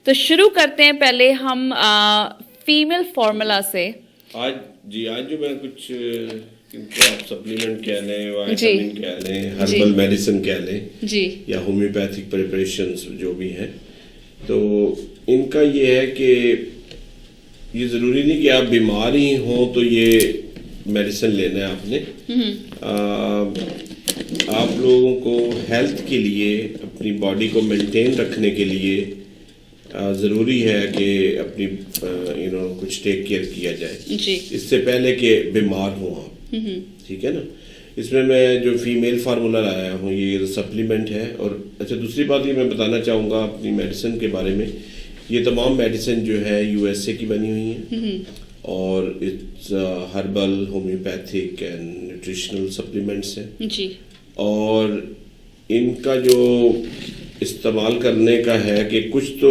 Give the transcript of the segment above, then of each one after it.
تو شروع کرتے ہیں پہلے ہم فیمیل فارمولا سے. آج جو میں کچھ آپ سپلیمنٹ کہہ لیں, وائٹامن کہہ لیں, ہربل میڈیسن کہہ لیں, یا ہومیوپیتھک پریپریشنز جو بھی ہیں, تو ان کا یہ ہے کہ یہ ضروری نہیں کہ آپ بیمار ہی ہوں تو یہ میڈیسن لینا ہے آپ نے. آپ لوگوں کو ہیلتھ کے لیے, اپنی باڈی کو مینٹین رکھنے کے لیے ضروری ہے کہ اپنی کچھ ٹیک کیئر کیا جائے اس سے پہلے کہ بیمار ہوں آپ. ٹھیک ہے نا. اس میں جو فیمیل فارمولا لایا ہوں یہ سپلیمنٹ ہے. اور اچھا, دوسری بات یہ میں بتانا چاہوں گا اپنی میڈیسن کے بارے میں, یہ تمام میڈیسن جو ہے USA کی بنی ہوئی ہیں, اور it's herbal, homeopathic and nutritional supplements ہیں. اور ان کا جو استعمال کرنے کا ہے کہ کچھ تو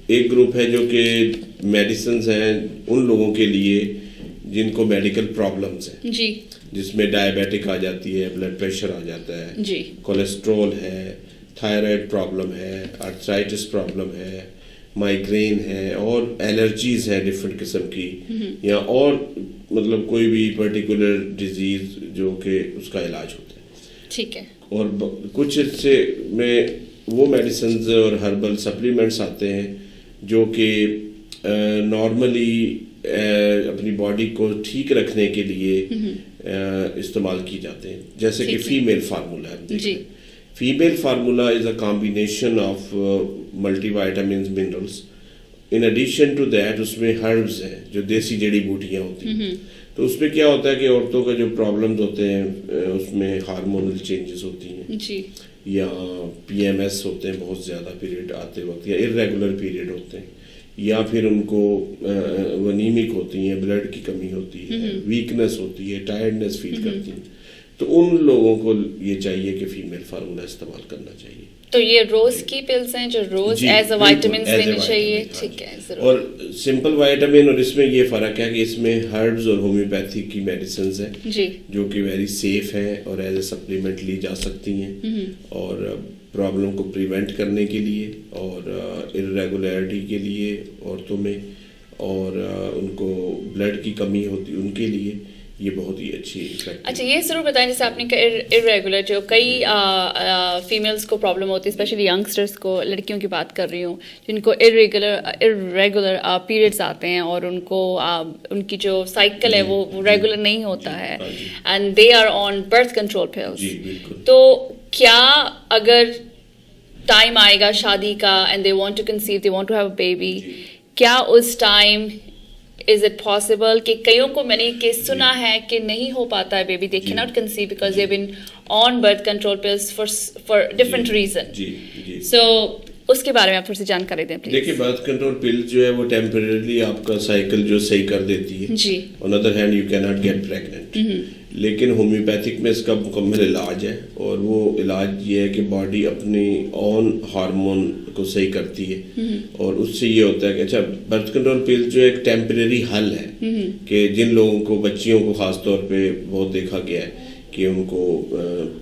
ایک گروپ ہے جو کہ میڈیسنز ہیں ان لوگوں کے لیے جن کو میڈیکل پرابلمز ہیں, جس میں ڈائبیٹک آ جاتی ہے, بلڈ پریشر آ جاتا ہے, کولیسٹرول ہے, تھائرائڈ پرابلم ہے, آرتھرائٹس پرابلم ہے, مائیگرین ہے, اور الرجیز ہیں ڈفرینٹ قسم کی, یا اور مطلب کوئی بھی پرٹیکولر ڈیزیز جو کہ اس کا علاج ہوتا ہے. ٹھیک ہے. اور کچھ سے میں وہ میڈیسنز اور ہربل سپلیمنٹس آتے ہیں جو کہ نارملی اپنی باڈی کو ٹھیک رکھنے کے لیے استعمال کی جاتے ہیں, جیسے کہ فیمیل فارمولا ہے. Female formula is a combination of multi vitamins, minerals. In addition to that اس میں ہربز ہیں جو دیسی جڑی بوٹیاں ہوتی ہیں. تو اس میں کیا ہوتا ہے کہ عورتوں کا جو پرابلمز ہوتے ہیں اس میں ہارمونل چینجز ہوتی ہیں, یا PMS ہوتے ہیں بہت زیادہ پیریڈ آتے وقت, یا ارریگولر پیریڈ ہوتے ہیں, یا پھر ان کو ونیمک ہوتی ہیں, بلڈ کی کمی ہوتی ہے, ویکنس ہوتی ہے, ٹائرڈنس فیل کرتی ہیں. تو ان لوگوں کو یہ چاہیے کہ فیمیل فارمولا استعمال کرنا چاہیے. تو یہ روز کی پلز ہیں جو روز ایز اے وائٹامنز لینی چاہیے. ٹھیک ہے, ضرور. اور سمپل وائٹامن, اور اس میں یہ فرق ہے کہ اس میں ہربز اور ہومیوپیتھک کی میڈیسنز ہیں جو کہ ویری سیف ہیں اور ایز اے سپلیمنٹ لی جا سکتی ہیں, اور پرابلم کو پریونٹ کرنے کے لیے, اور ارریگولیرٹی کے لیے عورتوں میں, اور ان کو بلڈ کی کمی ہوتی ان کے لیے یہ بہت ہی اچھی. اچھا, یہ ضرور بتائیں جیسے آپ نے کہا ارریگولر, جو کئی فیمیلس کو پرابلم ہوتی ہے, اسپیشلی ینگسٹرس کو, لڑکیوں کی بات کر رہی ہوں, جن کو ارریگولر پیریڈس آتے ہیں اور ان کو ان کی جو سائیکل ہے وہ ریگولر نہیں ہوتا ہے, and they are on birth control pills. تو کیا اگر ٹائم آئے گا شادی کا and they want to conceive, they want to have a baby, کیا اس ٹائم از اٹ پاسبل کہ کئیوں کو میں نے کہ سنا ہے کہ نہیں ہو پاتا ہے baby, they can not conceive because they have been on birth control pills for different reason. So اس کے بارے میں آپ تھوڑی سی جانکاری دیں پلیز. دیکھیے, برتھ کنٹرول پل جو ہے وہ ٹیمپریرلی آپ کا سائیکل جو صحیح کر دیتی ہے. On other hand you can not get pregnant. لیکن ہومیوپیتھک میں اس کا مکمل علاج ہے, اور وہ علاج یہ ہے کہ باڈی اپنی اون ہارمون کو صحیح کرتی ہے, اور اس سے یہ ہوتا ہے کہ اچھا, برتھ کنٹرول پل جو ایک ٹیمپریری حل ہے کہ جن لوگوں کو, بچیوں کو خاص طور پہ بہت دیکھا گیا ہے کہ ان کو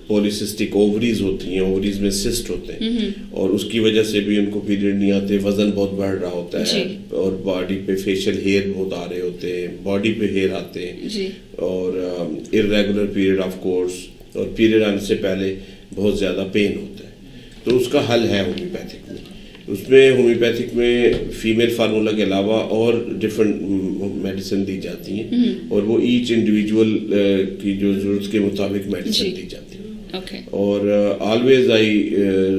پولیسسٹک اووریز ہوتی ہیں, اووریز میں سسٹ ہوتے ہیں, اور اس کی وجہ سے بھی ان کو پیریڈ نہیں آتے, وزن بہت بڑھ رہا ہوتا ہے, اور باڈی پہ فیشیل ہیئر بہت آ رہے ہوتے ہیں, باڈی پہ ہیئر آتے ہیں, اور ارریگولر پیریڈ آف کورس, اور پیریڈ آنے سے پہلے بہت زیادہ پین ہوتا ہے. تو اس کا حل ہے ہومیوپیتھک میں. اس میں ہومیوپیتھک میں فیمیل فارمولا کے علاوہ اور ڈفرینٹ میڈیسن دی جاتی ہیں, اور وہ ایچ انڈیویجول کی جو ضرورت کے مطابق میڈیسن دی جاتی ہیں. اور آلویز آئی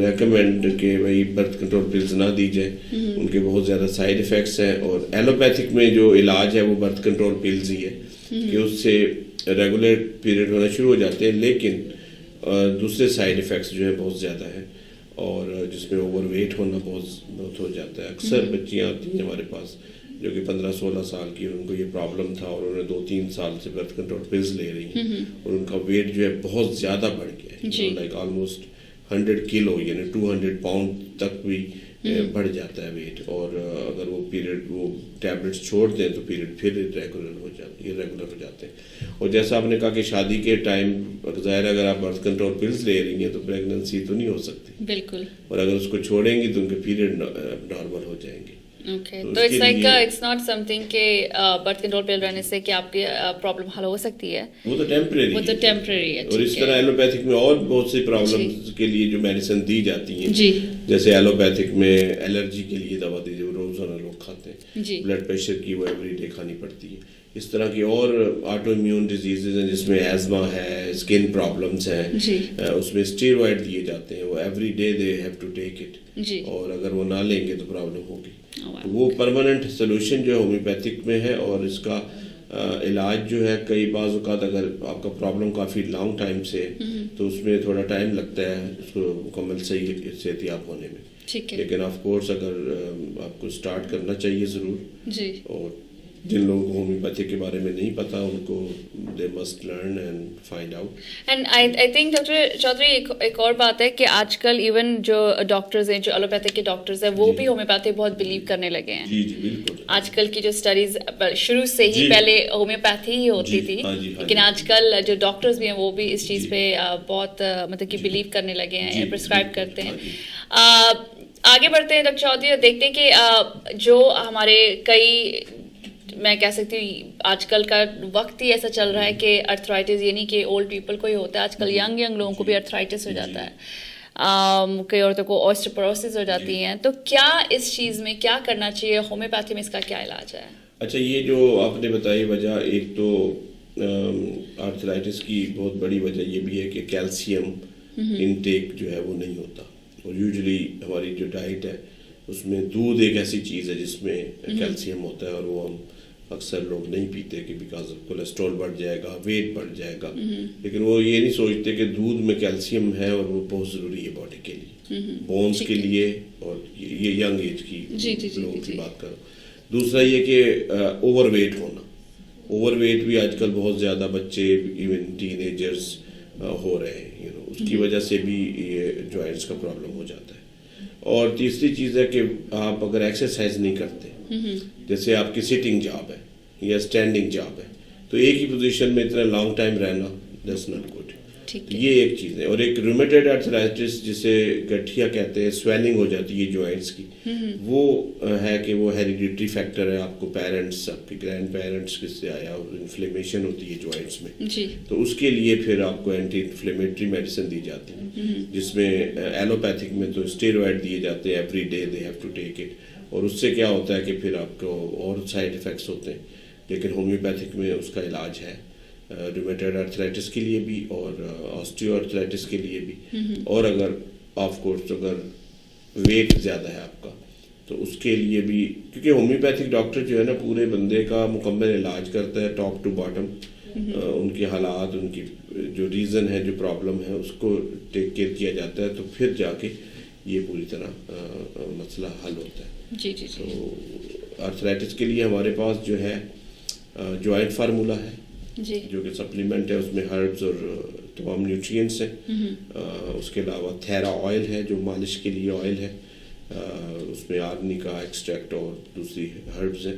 ریکمینڈ کہ بھائی برتھ کنٹرول پلز نہ دی جائے, ان کے بہت زیادہ سائڈ افیکٹس ہیں. اور ایلوپیتھک میں جو علاج ہے وہ برتھ کنٹرول پلز ہی ہے کہ اس سے ریگولر پیریڈ ہونا شروع ہو جاتے ہیں, لیکن دوسرے سائڈ افیکٹس جو ہیں بہت زیادہ ہیں, اور جس میں اوور ویٹ ہونا بہت ہو جاتا ہے. اکثر بچیاں آتی ہیں ہمارے پاس جو کہ 15-16 سال کی, ان کو یہ پرابلم تھا, اور انہوں نے 2-3 سال سے برتھ کنٹرول پلز لے رہی ہیں, اور ان کا ویٹ جو ہے بہت زیادہ بڑھ گیا ہے, لائک آلموسٹ 100 کلو, یعنی 200 پاؤنڈ تک بھی بڑھ جاتا ہے ویٹ, اور اگر وہ پیریڈ وہ ٹیبلٹس چھوڑ دیں تو پیریڈ پھر irregular ہو جاتے ہیں. اور جیسا آپ نے کہا کہ شادی کے ٹائم ظاہر ہے اگر آپ برتھ کنٹرول پلز لے رہی ہیں تو پریگننسی تو نہیں ہو سکتی, بالکل, اور اگر اس کو چھوڑیں گی تو ان کے پیریڈ نارمل ہو جائیں گے. اوکے, تو it's like it's not something کہ برتھ کنٹرول پل رہنے سے کہ آپ کی پرابلم حل ہو سکتی ہے, وہ تو ٹیمپریری ہے. اور اس طرح ایلوپیتھک میں اور بہت سی پرابلمس کے لیے جو میڈیسن دی جاتی ہیں, جی, جیسے ایلوپیتھک میں الرجی کے لیے دوا دی جو روزانہ لوگ کھاتے ہیں, جی, بلڈ پریشر کی وہ ایوری ڈے کھانی پڑتی ہے. اس طرح کی اور آٹو امیون ڈیزیزز ہیں جس میں ایزما ہے, اسکن پرابلمس ہیں, جی, اس میں اسٹیرائڈ دیے جاتے ہیں, وہ every day they have to take it, جی, اور اگر وہ نہ لیں گے تو پرابلم ہوگی. تو وہ پرماننٹ سلوشن جو ہے ہومیوپیتھک میں ہے, اور اس کا علاج جو ہے کئی بعض اوقات اگر آپ کا پرابلم کافی لانگ ٹائم سے تو اس میں تھوڑا ٹائم لگتا ہے اس کو مکمل صحیح صحتیاب ہونے میں, لیکن آف کورس اگر آپ کو اسٹارٹ کرنا چاہیے ضرور. جی, اور جن لوگوں کو ہومیوپیتھی کے بارے میں نہیں پتا ان کو they must learn and find out. And I think doctor Chaudhry ایک اور بات ہے کہ آج کل ایون جو ڈاکٹرز ہیں, جو ایلوپیتھک کے ڈاکٹرز ہیں, وہ بھی ہومیوپیتھی بہت بلیو کرنے لگے ہیں. جی جی بالکل. آج کل کی جو اسٹڈیز شروع سے ہی پہلے ہومیوپیتھی ہی ہوتی تھی, لیکن آج کل جو ڈاکٹرز بھی ہیں وہ بھی اس چیز پہ بہت مطلب کہ بلیو کرنے لگے ہیں, پرسکرائب کرتے ہیں. آگے بڑھتے ہیں ڈاکٹر چودھری اور دیکھتے ہیں کہ جو ہمارے کئی, میں کہہ سکتی ہوں آج کل کا وقت ہی ایسا چل رہا ہے کہ ارتھرائٹس یہ نہیں کہ اولڈ پیپل کو ہی ہوتا ہے, آج کل ینگ لوگوں کو بھی ارتھرائٹس ہو جاتا ہے, کئی عورتوں کو آسٹیوپوروسس ہو جاتی ہیں. تو کیا اس چیز میں کیا کرنا چاہیے, ہومیوپیتھی میں اس کا کیا علاج ہے؟ اچھا, یہ جو آپ نے بتائی وجہ, ایک تو آرتھرائٹس کی بہت بڑی وجہ یہ بھی ہے کہ کیلشیم انٹیک جو ہے وہ نہیں ہوتا, اور یوزلی ہماری جو ڈائٹ ہے اس میں دودھ ایک ایسی چیز ہے جس میں کیلشیم ہوتا ہے, اور وہ ہم اکثر لوگ نہیں پیتے کہ بیکاز کولیسٹرول بڑھ جائے گا, ویٹ بڑھ جائے گا, لیکن وہ یہ نہیں سوچتے کہ دودھ میں کیلشیم ہے اور وہ بہت ضروری ہے باڈی کے لیے, بونس کے لیے, اور یہ ینگ ایج کی لوگوں کی بات کرو. دوسرا یہ کہ اوور ویٹ ہونا, اوور ویٹ بھی آج کل بہت زیادہ بچے ایون ٹین ایجرز ہو رہے ہیں, اس کی وجہ سے بھی یہ جوائنٹس کا پرابلم ہو جاتا ہے. اور تیسری چیز ہے کہ آپ اگر ایکسرسائز نہیں کرتے, جیسے آپ کی سٹنگ جاب ہے یا اسٹینڈنگ جاب ہے, تو ایک ہی پوزیشن میں اتنا لانگ ٹائم رہنا دیٹس ناٹ گڈ. یہ ایک چیز ہے. اور ایک رومیٹائڈ آرتھرائٹس جسے گٹھیا کہتے ہیں, سویلنگ ہو جاتی ہے جوائنٹس کی, وہ ہے کہ وہ ہیریڈیٹری فیکٹر ہے, آپ کو پیرنٹس, آپ کے گرینڈ پیرنٹس کس سے آیا, اور انفلیمیشن ہوتی ہے جوائنٹس میں, تو اس کے لیے پھر آپ کو اینٹی انفلیمیٹری میڈیسن دی جاتی ہے, جس میں ایلوپیتھک میں تو اسٹیرائڈ دیے جاتے ہیں, every day they have to take it, اور اس سے کیا ہوتا ہے کہ پھر آپ کو اور سائڈ افیکٹس ہوتے ہیں. لیکن ہومیوپیتھک میں اس کا علاج ہے رومیٹائڈ آرتھرائٹس کے لیے بھی اور آسٹیو آرتھرائٹس کے لیے بھی. اور اگر آف کورس اگر ویٹ زیادہ ہے آپ کا تو اس کے لیے بھی, کیونکہ ہومیوپیتھک ڈاکٹر جو ہے نا پورے بندے کا مکمل علاج کرتا ہے ٹاپ ٹو باٹم, ان کے حالات, ان کی جو ریزن ہے, جو پرابلم ہے, اس کو ٹیک کیئر کیا جاتا ہے, تو پھر جا کے یہ پوری طرح مسئلہ حل ہوتا ہے. جی جی. تو آرتھرائٹس کے لیے ہمارے پاس جو ہے جوائنٹ فارمولا ہے, جو کہ سپلیمنٹ ہے, اس میں ہربز اور تمام نیوٹرینٹس ہیں. اس کے علاوہ تھیرا آئل ہے جو مالش کے لیے آئل ہے, اس میں آرنی کا ایکسٹریکٹ اور دوسری ہربز ہیں.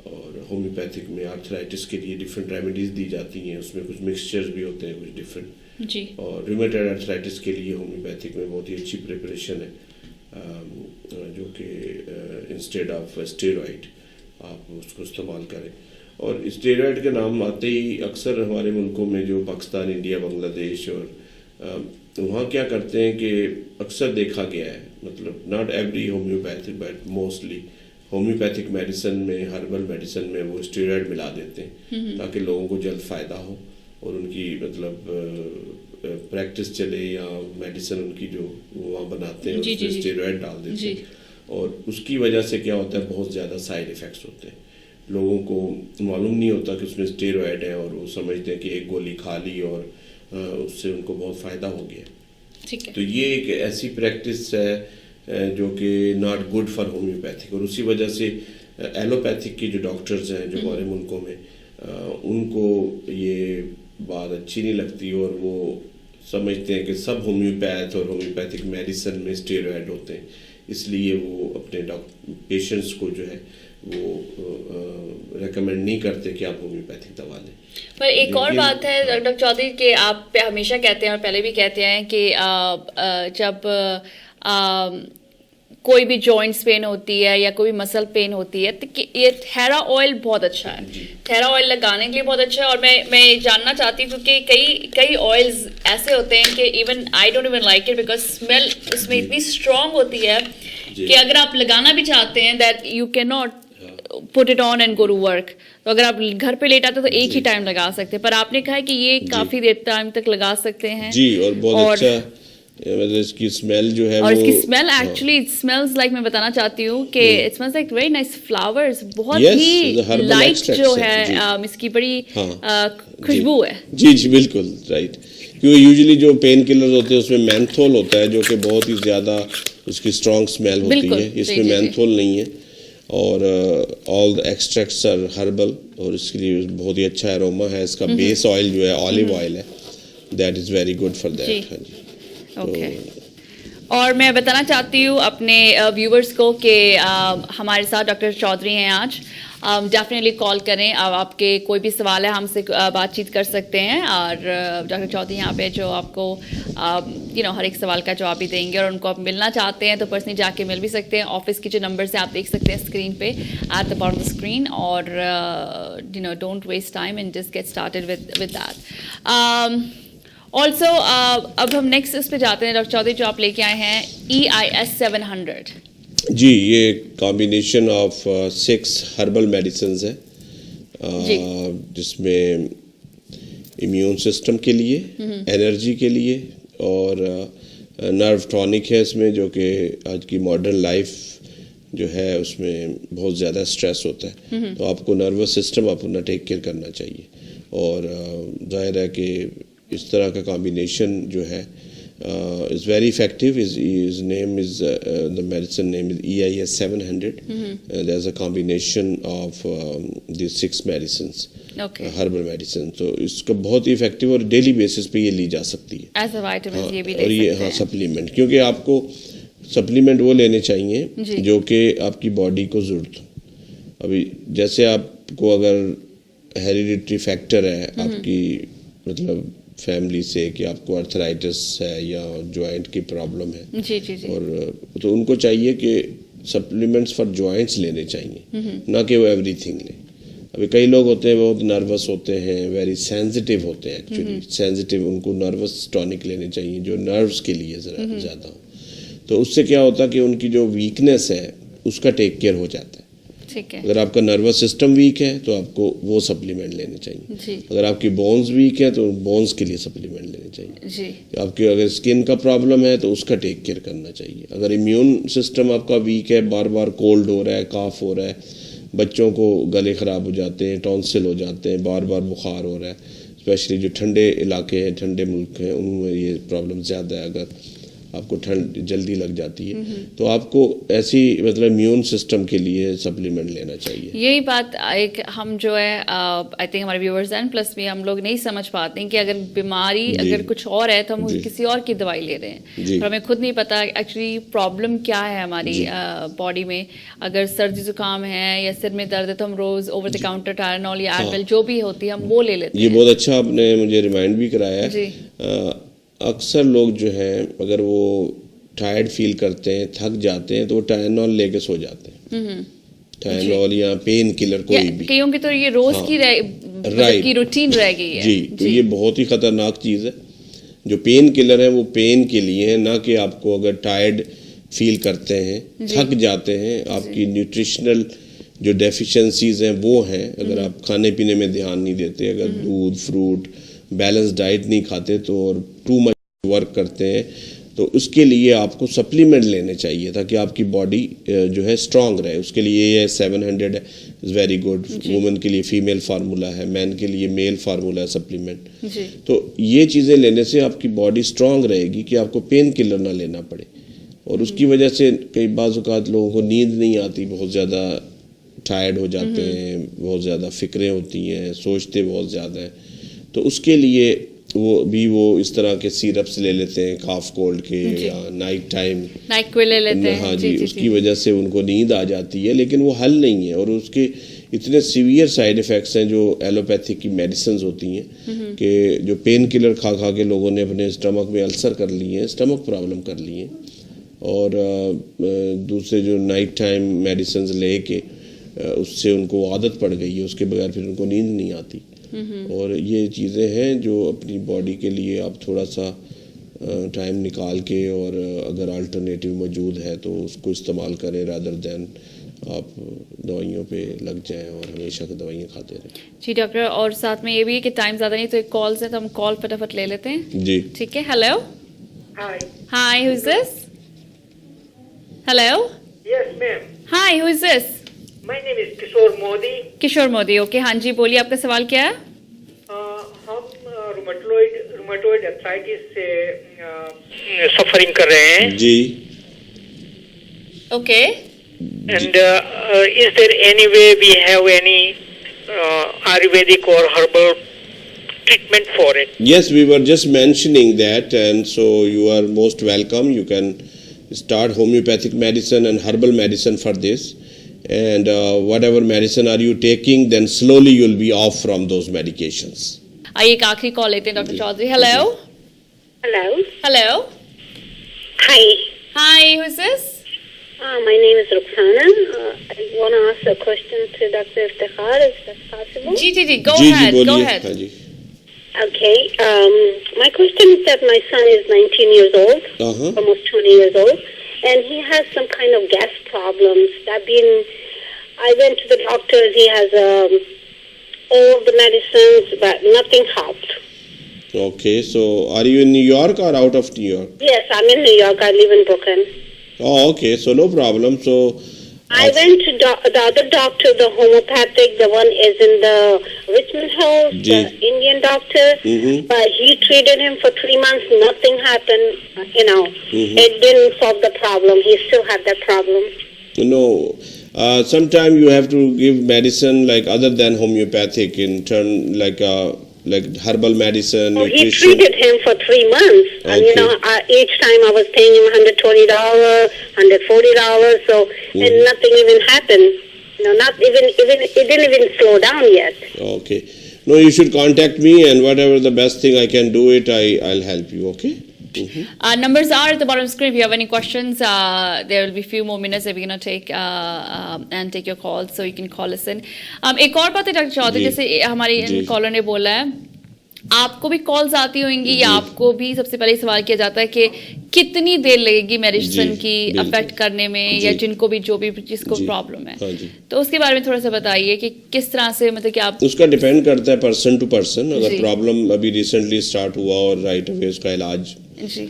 اور ہومیوپیتھک میں آرتھرائٹس کے لیے ڈفرینٹ ریمیڈیز دی جاتی ہیں, اس میں کچھ مکسچرز بھی ہوتے ہیں, کچھ ڈفرینٹ. اور ریمیٹائڈ آرتھرائٹس کے لیے ہومیوپیتھک میں بہت ہی اچھی پریپریشن ہے, جو کہ انسٹیڈ آف اسٹیرائڈ آپ اس کو استعمال کریں. اور اسٹیرائڈ کے نام آتے ہی اکثر ہمارے ملکوں میں جو پاکستان, انڈیا, بنگلہ دیش, اور وہاں کیا کرتے ہیں کہ اکثر دیکھا گیا ہے, مطلب not every homeopathic but mostly homeopathic medicine میں, ہربل میڈیسن میں وہ اسٹیرائڈ ملا دیتے ہیں تاکہ لوگوں کو جلد فائدہ ہو, اور ان کی مطلب پریکٹس چلے, یا میڈیسن ان کی جو وہاں بناتے ہیں اس میں اسٹیرائڈ ڈال دیتے ہیں, اور اس کی وجہ سے کیا ہوتا ہے بہت زیادہ سائڈ افیکٹس ہوتے ہیں. لوگوں کو معلوم نہیں ہوتا کہ اس میں اسٹیرائڈ ہے, اور وہ سمجھتے ہیں کہ ایک گولی کھا لی اور اس سے ان کو بہت فائدہ ہو گیا. تو یہ ایک ایسی پریکٹس ہے جو کہ ناٹ گڈ فار ہومیوپیتھک, اور اسی وجہ سے ایلوپیتھک کے جو ڈاکٹرز ہیں جو ہمارے ملکوں میں, ان کو یہ بات اچھی نہیں لگتی, اور وہ سمجھتے ہیں کہ سب ہومیوپیتھ اور ہومیوپیتھک میڈیسن میں اسٹیرائڈ ہوتے ہیں. اس لیے وہ اپنے پیشنٹس کو جو ہے وہ ریکمینڈ نہیں کرتے کہ آپ ہومیوپیتھک دوا لیں. پر ایک اور بات ہے ڈاکٹر چودھری کہ آپ ہمیشہ کہتے ہیں اور پہلے بھی کہتے ہیں کہ جب کوئی بھی جوائنٹس پین ہوتی ہے یا کوئی مسل پین ہوتی ہے تو یہ تھیرا آئل بہت اچھا ہے, تھیرا آئل لگانے کے لیے بہت اچھا ہے. اور میں جاننا چاہتی ہوں کیونکہ کئی آئلز ایسے ہوتے ہیں کہ even I don't even like it because smell اس میں اتنی اسٹرانگ ہوتی ہے کہ اگر آپ لگانا بھی چاہتے ہیں that you can not put it on and go to work. تو اگر آپ گھر پہ لیٹ آتے تو ایک ہی ٹائم لگا سکتے ہیں, پر آپ نے کہا کہ یہ کافی دیر ٹائم تک لگا سکتے ہیں. جی, اور بہت اچھا مطلب اس کی اسمیل جو ہے, اور اس کی smell actually it smells like, میں بتانا چاہتی ہوں کہ it smells like very nice flowers, بہت ہی لائٹ جو ہے اس کی بڑی خوشبو ہے. جی جی بالکل رائٹ, کیونکہ یوزلی جو پین کلرز ہوتے ہیں اس میں مینتھول ہوتا ہے جو کہ بہت ہی زیادہ اس کی اسٹرانگ اسمیل ہوتی ہے, اس میں مینتھول نہیں ہے. اور آل دا ایکسٹریکٹس آر ہربل, اور اس کے لیے بہت ہی اچھا اروما ہے. اس کا بیس آئل جو ہے آلیو آئل ہے, that is very good for that. Okay, اور میں بتانا چاہتی ہوں اپنے ویورز کو کہ ہمارے ساتھ ڈاکٹر چودھری ہیں آج. ڈیفینیٹلی کال کریں, آپ کے کوئی بھی سوال ہے ہم سے بات چیت کر سکتے ہیں, اور ڈاکٹر چودھری یہاں پہ جو آپ کو ہر ایک سوال کا جواب بھی دیں گے. اور ان کو آپ ملنا چاہتے ہیں تو پرسنلی جا کے مل بھی سکتے ہیں. آفس کی جو نمبر سے آپ دیکھ سکتے ہیں اسکرین پہ at the bottom of the screen. اور don't waste time and just get started with that. Also اب ہم نیکسٹ اس پہ جاتے ہیں ڈاکٹر چودھری, جو آپ لے کے آئے ہیں EIS 700. جی, یہ کمبینیشن آف 6 ہربل میڈیسنز ہے, جس میں امیون سسٹم کے لیے, انرجی کے لیے, اور نرو ٹونک ہے اس میں, جو کہ آج کی ماڈرن لائف جو ہے اس میں بہت زیادہ اسٹریس ہوتا ہے, تو آپ کو نروس سسٹم اپنا ٹیک کیئر کرنا چاہیے. اور ظاہر ہے کہ اس طرح کا کمبینیشن جو ہے is very effective. His name is the medicine name is EIS 700. There's a combination of these 6 medicines, herbal medicine. تو اس کا بہت ہی افیکٹو اور ڈیلی بیسس پہ یہ لی جا سکتی ہے ایز اے وائٹامنز, یہ بھی لے اور یہ سکتے ہیں سپلیمنٹ, کیونکہ آپ کو سپلیمنٹ وہ لینے چاہیے جو کہ آپ کی باڈی کو ضرورت ہو. ابھی جیسے آپ کو اگر ہیریڈیٹری فیکٹر ہے آپ کی مطلب فیملی سے کہ آپ کو ارتھرائٹس ہے یا جوائنٹ کی پرابلم ہے, جی جی جی, اور تو ان کو چاہیے کہ سپلیمنٹس فار جوائنٹس لینے چاہیے, نہ کہ وہ ایوری تھنگ لیں. ابھی کئی لوگ ہوتے ہیں بہت نروس ہوتے ہیں, ویری سینسٹیو ہوتے ہیں, ایکچولی سینسٹیو, ان کو نروس ٹونک لینے چاہیے جو نروس کے لیے ذرا زیادہ ہو. تو اس سے کیا ہوتا ہے کہ ان کی جو ویکنیس ہے اس کا ٹیک کیئر ہو جاتا ہے. اگر آپ کا نروس سسٹم ویک ہے تو آپ کو وہ سپلیمنٹ لینے چاہیے. اگر آپ کی بونز ویک ہے تو بونز کے لیے سپلیمنٹ لینے چاہیے. آپ کی اگر اسکن کا پرابلم ہے تو اس کا ٹیک کیئر کرنا چاہیے. اگر امیون سسٹم آپ کا ویک ہے, بار بار کولڈ ہو رہا ہے, کاف ہو رہا ہے, بچوں کو گلے خراب ہو جاتے ہیں, ٹونسل ہو جاتے ہیں, بار بار بخار ہو رہا ہے, اسپیشلی جو ٹھنڈے علاقے ہیں, ٹھنڈے ملک ہیں, ان میں یہ پرابلم زیادہ ہے. اگر آپ کو ٹھنڈ جلدی لگ جاتی ہے تو آپ کو ایسی مطلب امیون سسٹم کے لیے سپلیمنٹ لینا چاہیے. یہی بات ایک ہم جو ہے آئی تھنک ہمارے ویورز ہیں پلس بھی ہم لوگ نہیں سمجھ پاتے ہیں کہ اگر بیماری اگر کچھ اور ہے تو ہم کسی اور کی دوائی لے رہے ہیں, اور ہمیں خود نہیں پتا ایکچولی پرابلم کیا ہے ہماری باڈی میں. اگر سردی زکام ہے یا سر میں درد ہے تو ہم روز اوور دا کاؤنٹر ٹائرنول یا ایڈویل جو بھی ہوتی ہے ہم وہ لے لیتے ہیں. یہ بہت اچھا آپ نے مجھے ریمائنڈ بھی کرایا ہے. اکثر لوگ جو ہیں اگر وہ ٹائرڈ فیل کرتے ہیں, تھک جاتے ہیں, تو وہ ٹائرنول لے کے سو جاتے ہیں. ٹائرنول یا پین کلر کوئی بھی, کیوں کہ تو یہ روز کی روٹین رہ گئی ہے. جی, تو یہ بہت ہی خطرناک چیز ہے. جو پین کلر ہے وہ پین کے لیے ہے, نہ کہ آپ کو اگر ٹائرڈ فیل کرتے ہیں, تھک جاتے ہیں, آپ کی نیوٹریشنل جو ڈیفیشنسیز ہیں وہ ہیں, اگر آپ کھانے پینے میں دھیان نہیں دیتے, اگر دودھ فروٹ بیلنس ڈائٹ نہیں کھاتے تو اور ٹو مچ ورک کرتے ہیں, تو اس کے لیے آپ کو سپلیمنٹ لینے چاہیے تاکہ آپ کی باڈی جو ہے اسٹرانگ رہے. اس کے لیے یہ 700 ہے, از ویری گڈ. وومن کے لیے فیمیل فارمولا ہے, مین کے لیے میل فارمولا ہے سپلیمنٹ. تو یہ چیزیں لینے سے آپ کی باڈی اسٹرانگ رہے گی کہ آپ کو پین کلر نہ لینا پڑے. اور اس کی وجہ سے کئی بعض اوقات لوگوں کو نیند نہیں آتی, بہت زیادہ ٹائرڈ ہو جاتے ہیں, بہت زیادہ فکریں ہوتی ہیں, سوچتے بہت زیادہ ہیں. تو اس کے لیے وہ اس طرح کے سیرپس لے لیتے ہیں کاف کولڈ کے یا نائٹ ٹائم NyQuil لے لیتے ہیں. ہاں جی, اس کی وجہ سے ان کو نیند آ جاتی ہے, لیکن وہ حل نہیں ہے. اور اس کے اتنے سیویئر سائیڈ ایفیکٹس ہیں جو ایلوپیتھک کی میڈیسنز ہوتی ہیں کہ جو پین کلر کھا کھا کے لوگوں نے اپنے اسٹمک میں السر کر لی ہیں, اسٹمک پرابلم کر لی ہیں, اور دوسرے جو نائٹ ٹائم میڈیسنز لے کے اس سے ان کو عادت پڑ گئی ہے, اس کے بغیر پھر ان کو نیند نہیں آتی. اور یہ چیزیں ہیں جو اپنی باڈی کے لیے آپ تھوڑا سا ٹائم نکال کے, اور اگر الٹرنیٹیو موجود ہے تو اس کو استعمال کریں رادر دین آپ دوائیوں پہ لگ جائیں اور ہمیشہ کی دوائیاں کھاتے رہیں. جی ڈاکٹر, اور ساتھ میں یہ بھی ہے کہ ٹائم زیادہ نہیں تو ایک کالز ہے تو ہم کال فٹافٹ لے لیتے ہیں. جی ٹھیک ہے. Hello. Hi, who is this? Hello. Yes, ma'am. Hi, who is this? My name is Kishore Modi. Kishore Modi. Okay, ہاں جی بولیے, آپ کا سوال کیا ہے؟ ہم رومیٹوئڈ ارتھرائٹس سے سفرنگ کر رہے ہیں. جی. Okay. And is there any way we have any Ayurvedic or herbal treatment for it? Yes, we were just mentioning that, and so you are most welcome. You can start homeopathic medicine and herbal medicine for this. And whatever medicine are you taking, then slowly you'll be off from those medications. آئیے ایک آخری call لیتے ہیں doctor Chaudhry. Hello. Hello. Hello. Hi. Hi, who is this? My name is Rukhsana. I want to ask a question to Dr. Iftikhar, if that's possible. جی جی جی, go جی ahead, go بولیے. ahead. ہاں جی. Okay. My question is that my son is 19 years old, almost 20 years old, and he has some kind of gas problems. I went to the doctor. He has all the medicines, but nothing helped. Okay, so are you in New York or out of New York? Yes, I'm in New York. I live in Brooklyn. Oh, okay, so no problem. So I went to the other doctor, the homeopathic, the one is in the Richmond Hills, the Indian doctor, but he treated him for 3 months, nothing happened, it didn't solve the problem, he still had that problem. No, sometimes you have to give medicine like other than homeopathic in turn, like herbal medicine, He nutrition. treated him for 3 months, and each time I was paying him $120, $140, so and nothing even happened. Not even it didn't even slow down yet. Okay, no, you should contact me, and whatever the best thing I can do it, I'll help you. Okay. Numbers are at the bottom of the screen. If you have any questions, there will be a few more minutes that we're going to take and take your calls, so you can call us in. ایک اور بات ہے doctor Chaudhry, جیسے ہماری collar نے بولا ہے, آپ کو بھی کالز آتی ہوئیں گی یا آپ کو بھی سب سے پہلے سوال کیا جاتا ہے کہ کتنی دیر لگے گی میڈیسن کی افیکٹ کرنے میں, یا جن کو بھی جو بھی جس کو پرابلم ہے, تو اس کے بارے میں تھوڑا سا بتائیے کہ کس طرح سے, مطلب کہ آپ اس کا ڈیپینڈ کرتا ہے پرسن ٹو پرسن. اگر پرابلم ابھی ریسنٹلی اسٹارٹ ہوا اور رائٹ اوے اس کا علاج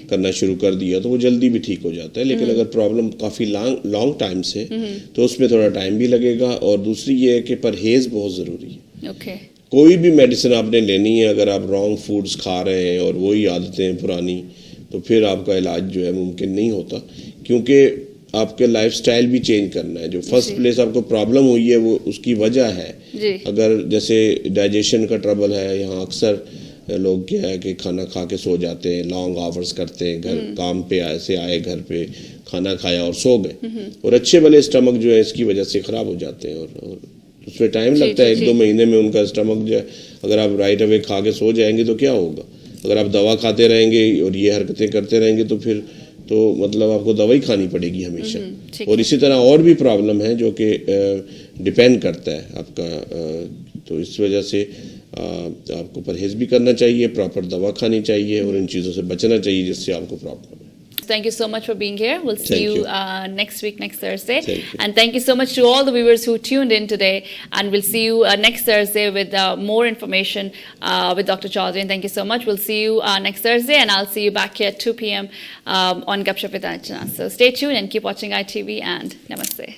کرنا شروع کر دیا تو وہ جلدی بھی ٹھیک ہو جاتا ہے, لیکن اگر پرابلم کافی لانگ ٹائم سے تو اس میں تھوڑا ٹائم بھی لگے گا. اور دوسری یہ ہے کہ پرہیز بہت ضروری ہے. اوکے. کوئی بھی میڈیسن آپ نے لینی ہے, اگر آپ رانگ فوڈز کھا رہے ہیں اور وہی عادتیں پرانی, تو پھر آپ کا علاج جو ہے ممکن نہیں ہوتا, کیونکہ آپ کے لائف سٹائل بھی چینج کرنا ہے. جو فرسٹ پلیس آپ کو پرابلم ہوئی ہے وہ اس کی وجہ ہے. اگر جیسے ڈائجیشن کا ٹربل ہے, یہاں اکثر لوگ کیا ہے کہ کھانا کھا کے سو جاتے ہیں, لانگ آورس کرتے ہیں, گھر کام پہ ایسے آئے, گھر پہ کھانا کھایا اور سو گئے, اور اچھے بھلے اسٹمک جو ہے اس کی وجہ سے خراب ہو جاتے ہیں, اور اس میں ٹائم لگتا ہے 1-2 مہینے میں ان کا اسٹمک جو ہے. اگر آپ رائٹ اوے کھا کے سو جائیں گے تو کیا ہوگا, اگر آپ دوا کھاتے رہیں گے اور یہ حرکتیں کرتے رہیں گے تو پھر تو مطلب آپ کو دوائی کھانی پڑے گی ہمیشہ. اور اسی طرح اور بھی پرابلم ہے جو کہ ڈپینڈ کرتا ہے آپ کا, تو اس وجہ سے آپ کو پرہیز بھی کرنا چاہیے, پراپر دوا کھانی چاہیے, اور ان چیزوں سے بچنا چاہیے جس سے آپ کو پرابلم ہے. Thank you so much for being here. We'll see you next week, next Thursday. And thank you so much to all the viewers who tuned in today. And we'll see you next Thursday with more information with Dr. Chaudhary. And thank you so much. We'll see you next Thursday. And I'll see you back here at 2 p.m. On Gupshup with Anjana. So stay tuned and keep watching ITV. And namaste.